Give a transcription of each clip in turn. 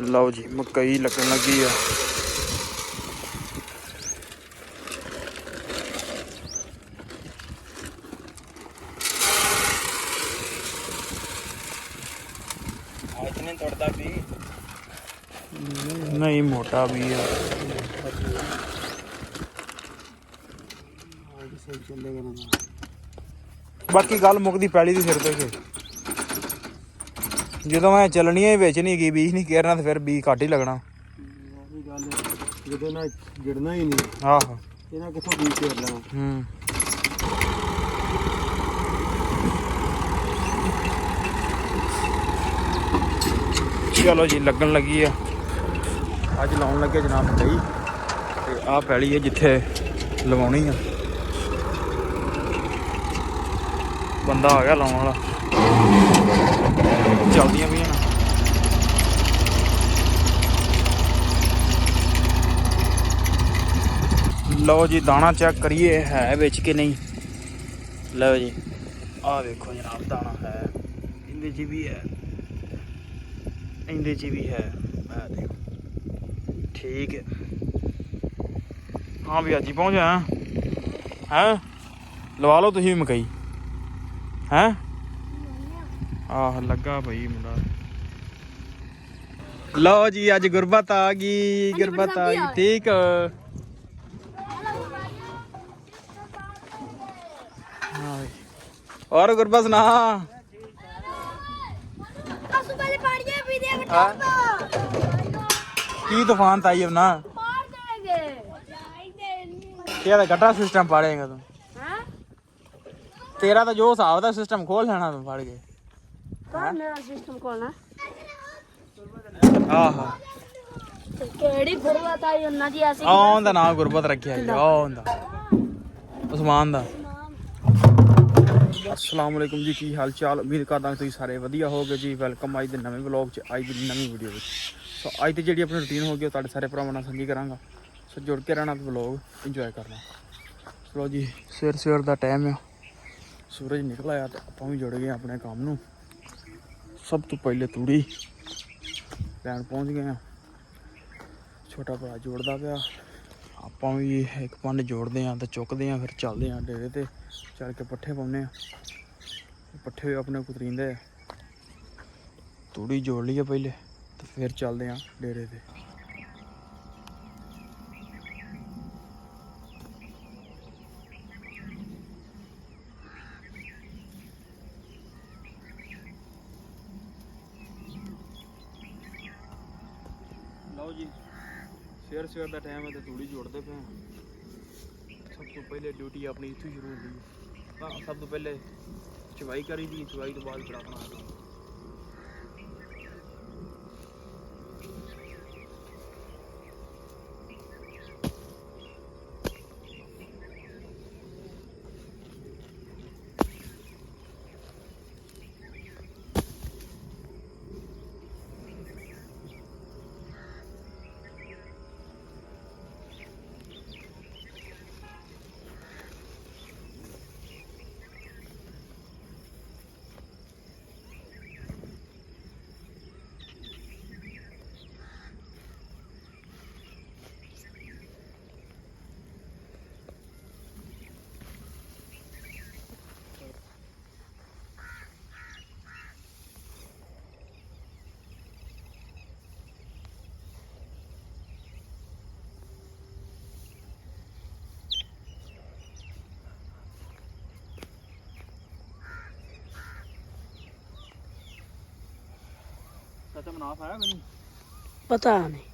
ਲਓ ਜੀ ਮਕਈ ਲੱਗਣ ਲੱਗੀ ਆ। इतने तोड़ता भी नहीं मोटा भी है। बाकी गल मुकदी पैली दी सिर ते जो मैं चलनी है बिच नहीं गई बीज नहीं घेरना तो फिर बीज घट ही लगना। गिरना ही नहीं आहो किथों बीज घेर लेना। चलो जी लगन लगी है अज लाउन लगे जनाब मकई ते आ पैली है जिथे लवाउणी है। बंदा आ गया लाउन वाला चलदियां भी हैं। लो जी दाना चेक करिए है बिच के नहीं। लो जी आ देखो जनाब दाना है इंदे च भी है इंदे च भी है देखो ठीक है। हाँ भी अज ही पहुँच आया हैं लवा लो तुम भी मकई हैं। आह लगा भाई मुंडा। लो जी अज गुरबत आ गई गुरबत आ गई ठीक। और गुरबत सुना की तूफान ताई अपना क्या गटा सिस्टम पाड़ेगा तू। तेरा तो जो हिसाब का सिस्टम खोल लेना तू फाड़ के। मेरा सिस्टम खोलना आहो केड़ी गुरबत आई उन्ना दी ऐसी आंदा ना गुरबत रखिया जी आंदा उस्मान दा। अस्सलाम वालेकुम जी की हाल चाल उम्मीद करदा तुसीं सारे वधिया होगे जी। वेलकम अज दे नवें व्लॉग च अज दी नवीं वीडियो विच। सो अज दी जिहड़ी अपनी रूटीन होगी तुहाडे सारे भरावां नाल सांझी करांगा। सो जुड़ के रहना व्लॉग इंजॉय करना। चलो जी सवेर दा टाइम है सूरज निकल आया तो आपां भी जुड़ गए अपने काम नूं। सब तो पहले तूड़ी लैन पहुँच गए हैं। छोटा भरा जोड़दा पिया आपां भी एक पंड जोड़ते हैं तो चुकते हैं फिर चलते हैं डेरे ते चल के पट्ठे पाने। पट्ठे भी अपने कुतरींदे तूड़ी जोड़ लीए पहले तो फिर चलते हैं डेरे ते। लो जी सवेर का टाइम है तो तूड़ी जोड़ते पे। सब तो पहले ड्यूटी अपनी इतों शुरू हो गई। सब तो पहले चवाई करी दी चवाई तो बाद फिर अपना चाचा मुनाफ आया कि नहीं पता नहीं।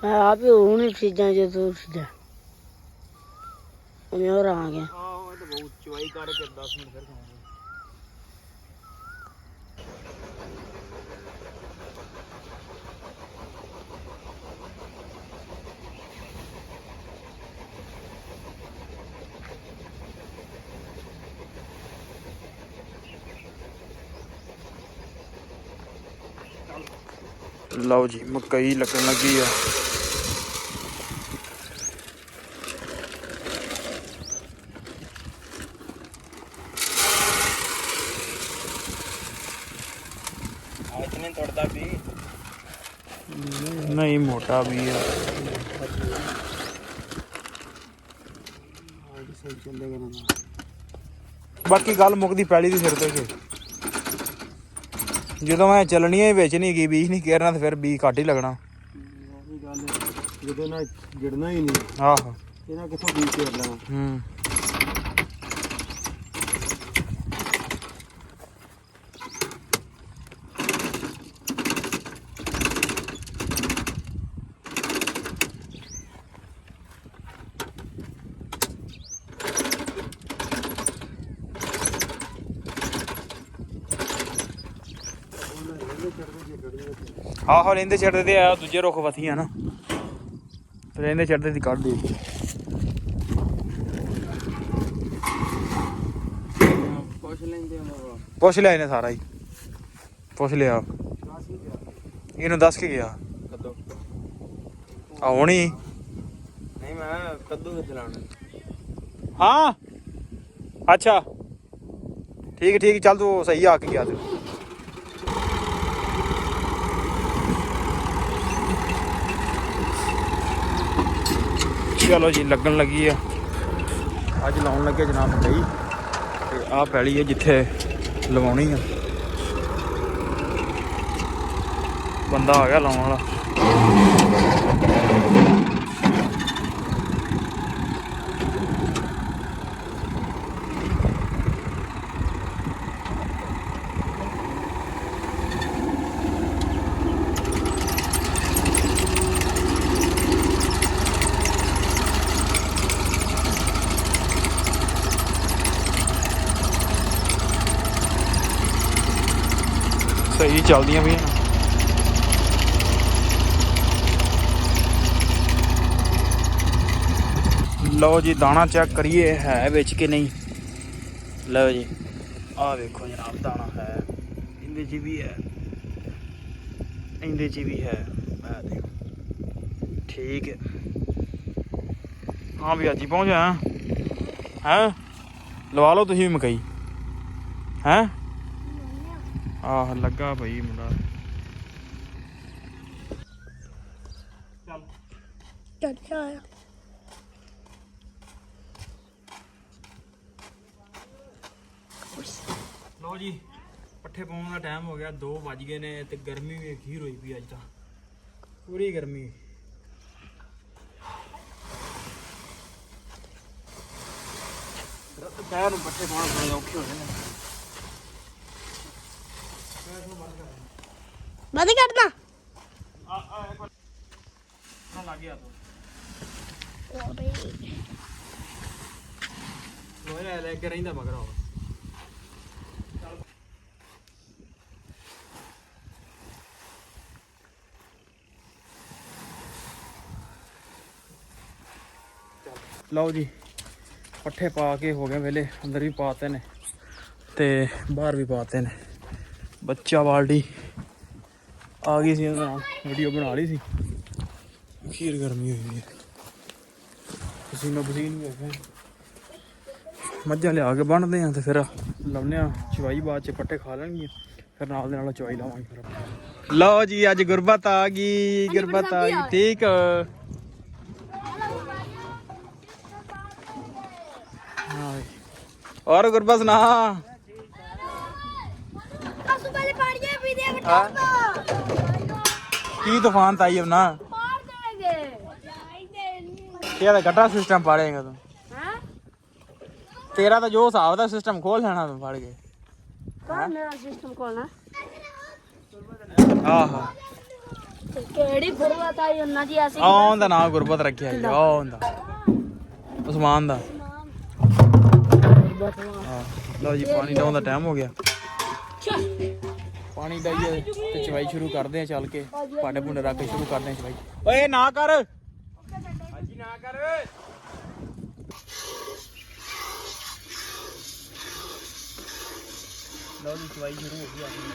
मैं आप ही हूँ नहीं चीज़ें जो तू चीज़ें मैं और आ गया। हाँ तो बहुत चवाई करके 10 मिनट फिर खाऊंगा। लो जी मकई लगन लगी है। ਨਹੀਂ ਤੁਰਦਾ ਵੀ ਨਹੀਂ ਮੋਟਾ ਵੀ ਆ ਸਹੀ ਚੱਲੇਗਾ ਨਾ ਬਾਕੀ ਗੱਲ ਮੁੱਕਦੀ ਪੈਲੀ ਦੀ ਸਿਰ ਤੇ ਕਿ ਜਦੋਂ ਮੈਂ ਚੱਲਣੀ ਹੈ ਵਿੱਚ ਨਹੀਂ ਗਈ ਬੀਜ ਨਹੀਂ ਘੇਰਨਾ ਤੇ ਫਿਰ ਬੀਜ ਘੱਟ ਹੀ ਲੱਗਣਾ ਉਹੀ ਗੱਲ ਜਦੋਂ ਨਾ ਜੜਨਾ ਹੀ ਨਹੀਂ ਆਹੋ ਇਹਨਾਂ ਕਿੱਥੋਂ ਬੀਜ ਘੇਰ ਲੈਣਾ ਹੂੰ ਆਹੋ ਲੈਂਦੇ ਛੱਡਦੇ ਤੇ ਆ ਦੂਜੇ ਰੁੱਖ ਵਥੀਆਂ ਨਾ ਤੇ ਲੈਂਦੇ ਛੱਡਦੇ ਦੀ ਕੱਢ ਦੇ ਪੁੱਛ ਲੈਂਦੇ ਉਹਨਾਂ ਪੁੱਛ ਲਿਆ ਇਹਨੇ ਸਾਰਾ ਹੀ ਪੁੱਛ ਲਿਆ ਇਹਨੂੰ ਦੱਸ ਕੇ ਗਿਆ ਕਦੋਂ ਆ ਹੁਣੀ ਨਹੀਂ ਮੈਂ ਕਦੋਂ ਚਲਾਉਣਾ ਹਾਂ ਅੱਛਾ ਠੀਕ ਠੀਕ ਚੱਲ ਤੂੰ ਸਹੀ ਆ ਕੇ ਗਿਆ ਤੂੰ ਚਲੋ ਜੀ ਲੱਗਣ ਲੱਗੀ ਆ ਅੱਜ ਲਾਉਣ ਲੱਗੇ ਜਨਾਬ ਲਈ ਤੇ ਆਹ ਪੈਲੀ ਹੈ ਜਿੱਥੇ ਲਵਾਉਣੀ ਆ ਬੰਦਾ ਆ ਗਿਆ ਲਾਉਣ ਵਾਲਾ ਸਹੀ ਚੱਲਦੀਆਂ ਪਈਆਂ ਨਾ ਲਓ ਜੀ ਦਾਣਾ ਚੈੱਕ ਕਰੀਏ ਹੈ ਵਿੱਚ ਕਿ ਨਹੀਂ ਲਓ ਜੀ ਆਹ ਵੇਖੋ ਜਨਾਬ ਦਾਣਾ ਹੈ ਇਹਦੇ 'ਚ ਵੀ ਹੈ ਇਹਦੇ 'ਚ ਵੀ ਹੈ ਆਹ ਦੇਖੋ ਠੀਕ ਹੈ ਹਾਂ ਵੀ ਅੱਜ ਹੀ ਪਹੁੰਚਿਆ ਹੈਂ ਲਵਾ ਲਓ ਤੁਸੀਂ ਵੀ ਮਕਈ ਹੈਂ ਆਹ ਲੱਗਾ ਭਾਈ ਮੁੰਡਾ ਚੱਲ ਚੱਲ ਆਇਆ ਲੋ ਜੀ ਪੱਠੇ ਪਾਉਣ ਦਾ ਟਾਈਮ ਹੋ ਗਿਆ 2 ਵੱਜ ਗਏ ਨੇ ਤੇ ਗਰਮੀ ਵੀ ਅਖੀਰ ਹੋਈ ਪਈ ਅੱਜ ਤਾਂ ਪੂਰੀ ਗਰਮੀ ਪੈਰ ਨੂੰ ਪੱਠੇ ਪਾਉਣ ਬੜੇ ਔਖੇ ਹੋ ਰਹੇ ਨੇ ਬੰਦ ਕਰਨਾ ਆ ਇੱਕ ਵਾਰ ਨਾ ਲੱਗ ਗਿਆ ਤੋ ਲੋਇਆ ਲੈ ਕੇ ਰਹਿੰਦਾ ਮਗਰ ਉਹ ਲਓ ਜੀ ਪੱਠੇ ਪਾ ਕੇ ਹੋ ਗਏ ਵੇਲੇ ਅੰਦਰ ਵੀ ਪਾਤੇ ਨੇ ਤੇ ਬਾਹਰ ਵੀ ਪਾਤੇ ਨੇ ਬੱਚਾ ਬਾਲਟੀ ਆ ਗਈ ਸੀ ਉਹਨਾਂ ਨਾਲ ਵੀਡੀਓ ਬਣਾ ਲਈ ਸੀ ਅਖੀਰ ਗਰਮੀ ਹੋਈ ਹੈ ਪਸੀਨਾ ਪਸੀਨ ਹੋ ਗਿਆ ਮੱਝਾਂ ਲਿਆ ਕੇ ਬੰਨ੍ਹਦੇ ਆ ਤੇ ਫਿਰ ਲਾਉਂਦੇ ਆ ਚਵਾਈ ਬਾਅਦ ਚ ਪੱਠੇ ਖਾ ਲੈਣਗੀਆਂ ਫਿਰ ਨਾਲ ਦੇ ਨਾਲ ਚਵਾਈ ਲਾਵਾਂਗੇ ਫਿਰ ਲਓ ਜੀ ਅੱਜ ਗੁਰਬਤ ਆ ਗਈ ਠੀਕ और गुरबत ना की तूफान था ये ना क्या गटा सिस्टम पाड़ेगा तुम तेरा तो जो हिसाब था सिस्टम खोल लेना तुम पाड़ के मेरा सिस्टम खोलना आहा केड़ी गुरबत आई उन्ना जी ऐसी आंदा ना गुरबत रखिया जी आंदा उस्मान दा ਲਓ ਜੀ ਪਾਣੀ ਡਾਉਣ ਦਾ ਟਾਈਮ ਹੋ ਗਿਆ ਪਾਣੀ ਡਾਈਏ ਤੇ ਚਵਾਈ ਸ਼ੁਰੂ ਕਰਦੇ ਆ ਚੱਲ ਕੇ ਭਾਂਡੇ ਭੁੰਡੇ ਰੱਖ ਕੇ ਸ਼ੁਰੂ ਕਰਦੇ ਆ ਚਵਾਈ ਓਏ ਨਾ ਕਰ ਹਾਂਜੀ ਨਾ ਕਰ ਲਓ ਜੀ ਚਵਾਈ ਸ਼ੁਰੂ ਹੋ ਗਈ ਆਪਣੀ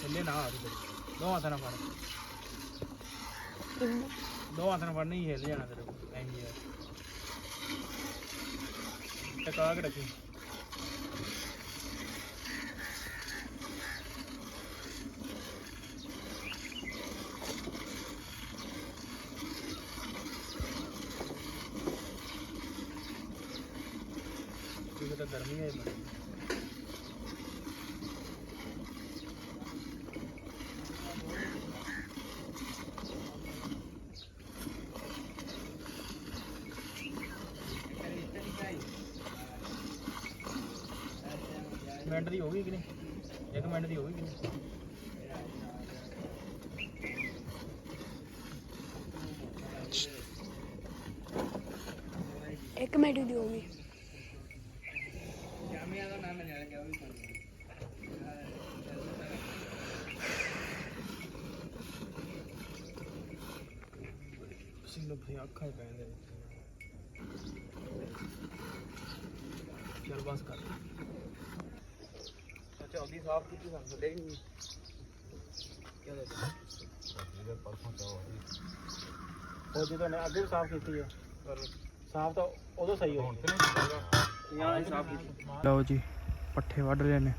ਥੱਲੇ ਨਾ ਆ ਦੋ ਹੱਥਾਂ ਨਾਲ ਫੜ ਦੋ ਹੱਥਾਂ ਨਾਲ ਫੜਨੀ ਹਿੱਲ ਜਾਣਾ ਤੇਰੇ ਕੋਲ ਐਂ ਯਾਰ ਟਕਾ ਕੇ ਰੱਖੀ ਕਿਉਂਕਿ ਤਾਂ ਗਰਮੀ ਹੈ ਬੜੀ। ਮਿੰਟ ਦੀ ਹੋ ਗਈ ਕਿ ਨਹੀਂ? 1 ਮਿੰਟ ਦੀ ਹੋ ਗਈ ਕਿ ਨਹੀਂ? ਇੱਕ ਮਿੰਟ ਦੀ ਹੋਗੀ। ਸਿੰਨੋ ਭਈ ਅੱਖਾਂ ਹੀ ਪੈਂਦੇ ਚਲ ਬਸ ਕਰ। ਅੱਛਾ ਉਹਦੀ ਸਾਫ ਕੀਤੀ ਸਾਨੂੰ ਦੇ ਨਹੀਂ ਕਿਆ ਦੇ ਉਹ ਜਦੋਂ ਨੇ ਅੱਗੇ ਵੀ ਸਾਫ ਕੀਤੀ ਹੈ ਪਰ ਸਾਫ ਤਾਂ ਉਦੋਂ ਸਹੀ ਹੋਈ ਯਾਰ ਹੀ ਸਾਫ ਕੀਤੀ। ਲਓ ਜੀ ਪੱਠੇ ਵੱਢ ਰਹੇ ਨੇ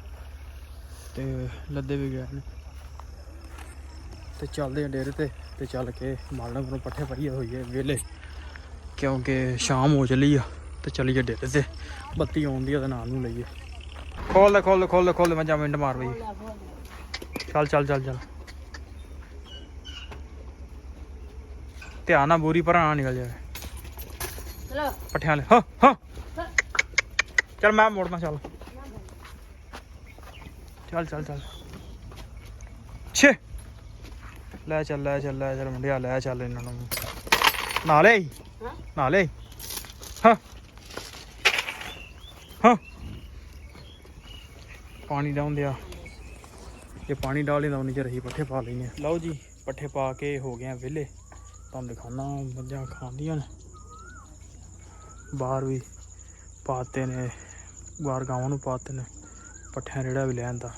ਤੇ ਲੱਦੇ ਵੀ ਗਏ ਨੇ ਤੇ ਚੱਲਦੇ ਆ ਡੇਰੇ ਤੇ ਚੱਲ ਕੇ ਮਾਲਣ ਨੂੰ ਪੱਠੇ ਭਰੀਏ ਹੋਈਏ ਵਿਹਲੇ ਕਿਉਂਕਿ ਸ਼ਾਮ ਹੋ ਚਲੀ ਆ ਤੇ ਚੱਲੀਏ ਡੇਰੇ ਤੇ ਬੱਤੀ ਆਉਂਦੀ ਆ ਉਹਦੇ ਨਾਲ ਨੂੰ ਲਈਏ। ਖੋਲ ਦੇ ਮੱਝਾਂ ਮਿੰਟ ਮਾਰ ਬਈ। ਚੱਲ ਧਿਆਨ ਨਾਲ ਬੂਰੀ ਭਰਾ ਨਾ ਨਿਕਲ ਜਾਵੇ ਚਲੋ ਪੱਠਿਆਂ ਵਾਲੇ। ਹਾਂ ਚੱਲ ਮੈਂ ਮੋੜਨਾ। ਚੱਲ ਛੇ ਲੈ ਚੱਲ ਮੁੰਡਿਆ ਲੈ ਚੱਲ ਇਹਨਾਂ ਨੂੰ ਨਾਲੇ ਹਾਂ ਪਾਣੀ ਡਾਉਂਦੇ ਆ ਜੇ ਪਾਣੀ ਡਾਲ ਹੀ ਦਾ ਉਨੀ ਚਿਰ ਅਸੀਂ ਪੱਠੇ ਪਾ ਲੈਨੇ। ਲਓ ਜੀ ਪੱਠੇ ਪਾ ਕੇ ਹੋ ਗਏ ਆ ਵਿਹਲੇ। ਤੁਹਾਨੂੰ ਦਿਖਾਉਣਾ ਮੱਝਾਂ ਖਾਂਦੀਆਂ ਨੇ ਬਾਹਰ ਵੀ ਪਾਤੇ ਨੇ ਬਾਹਰ ਗਾਵਾਂ ਨੂੰ ਪਾਤੇ ਨੇ ਪੱਠਿਆਂ ਰੇੜਾ ਵੀ ਲੈਣ ਦਾ।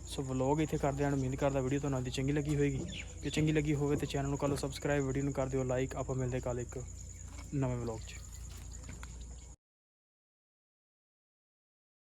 ਸੋ ਵਲੋਗ ਇੱਥੇ ਕਰਦੇ ਹਾਂ। ਉਮੀਦ ਕਰਦਾ ਵੀਡੀਓ ਤੁਹਾਨੂੰ ਅੱਜ ਚੰਗੀ ਲੱਗੀ ਹੋਏਗੀ। ਜੇ ਚੰਗੀ ਲੱਗੀ ਹੋਵੇ ਤਾਂ ਚੈਨਲ ਨੂੰ ਕਰ ਲਓ ਸਬਸਕ੍ਰਾਈਬ, ਵੀਡੀਓ ਨੂੰ ਕਰ ਦਿਓ ਲਾਈਕ। ਆਪਾਂ ਮਿਲਦੇ ਕੱਲ੍ਹ ਇੱਕ ਨਵੇਂ ਵਲੋਗ 'ਚ।